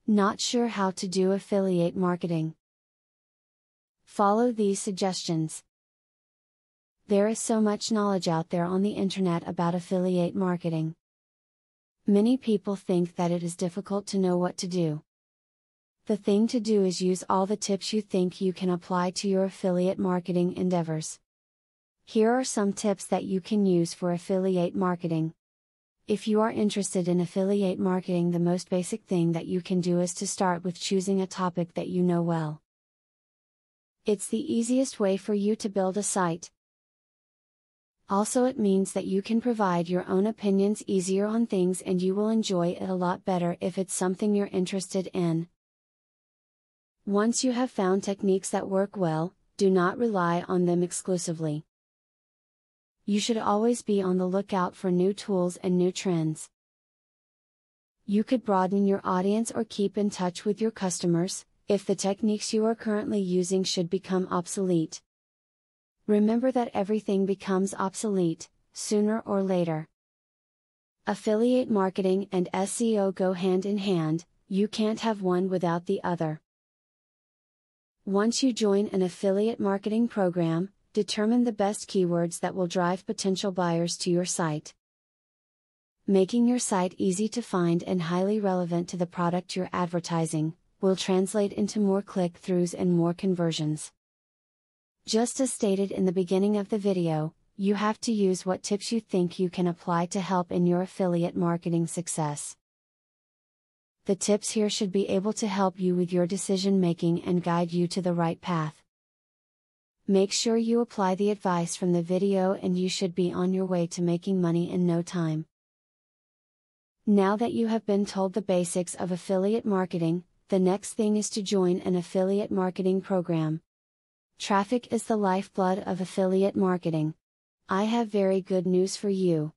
Not sure how to do affiliate marketing? Follow these suggestions. There is so much knowledge out there on the internet about affiliate marketing. Many people think that it is difficult to know what to do. The thing to do is use all the tips you think you can apply to your affiliate marketing endeavors. Here are some tips that you can use for affiliate marketing. If you are interested in affiliate marketing, the most basic thing that you can do is to start with choosing a topic that you know well. It's the easiest way for you to build a site. Also, it means that you can provide your own opinions easier on things, and you will enjoy it a lot better if it's something you're interested in. Once you have found techniques that work well, do not rely on them exclusively. You should always be on the lookout for new tools and new trends. You could broaden your audience or keep in touch with your customers, if the techniques you are currently using should become obsolete. Remember that everything becomes obsolete, sooner or later. Affiliate marketing and SEO go hand in hand, you can't have one without the other. Once you join an affiliate marketing program, determine the best keywords that will drive potential buyers to your site. Making your site easy to find and highly relevant to the product you're advertising will translate into more click-throughs and more conversions. Just as stated in the beginning of the video, you have to use what tips you think you can apply to help in your affiliate marketing success. The tips here should be able to help you with your decision making and guide you to the right path. Make sure you apply the advice from the video and you should be on your way to making money in no time. Now that you have been told the basics of affiliate marketing, the next thing is to join an affiliate marketing program. Traffic is the lifeblood of affiliate marketing. I have very good news for you.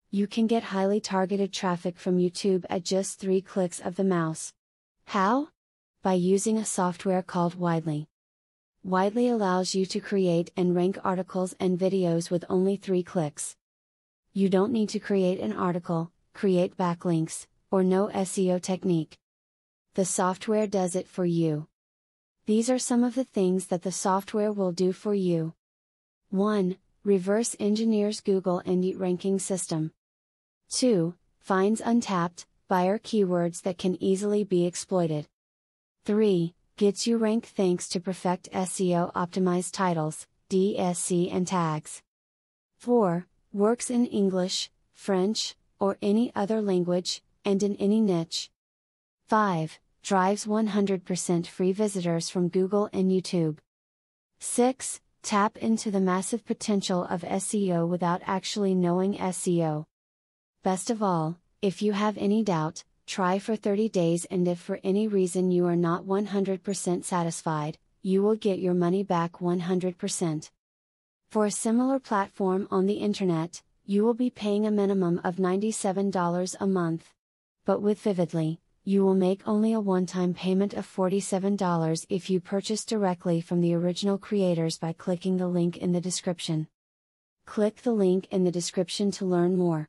You can get highly targeted traffic from YouTube at just 3 clicks of the mouse. How? By using a software called Widely. Widely allows you to create and rank articles and videos with only 3 clicks. You don't need to create an article, create backlinks, or no SEO technique. The software does it for you. These are some of the things that the software will do for you. 1. Reverse engineers Google and Yahoo ranking system. 2. Finds untapped buyer keywords that can easily be exploited. 3. Gets you ranked thanks to Perfect SEO optimized titles, DSC and tags. 4. Works in English, French, or any other language, and in any niche. 5. Drives 100% free visitors from Google and YouTube. 6. Tap into the massive potential of SEO without actually knowing SEO. Best of all, if you have any doubt, try for 30 days, and if for any reason you are not 100% satisfied, you will get your money back 100%. For a similar platform on the internet, you will be paying a minimum of $97 a month. But with Vividly, you will make only a one-time payment of $47 if you purchase directly from the original creators by clicking the link in the description. Click the link in the description to learn more.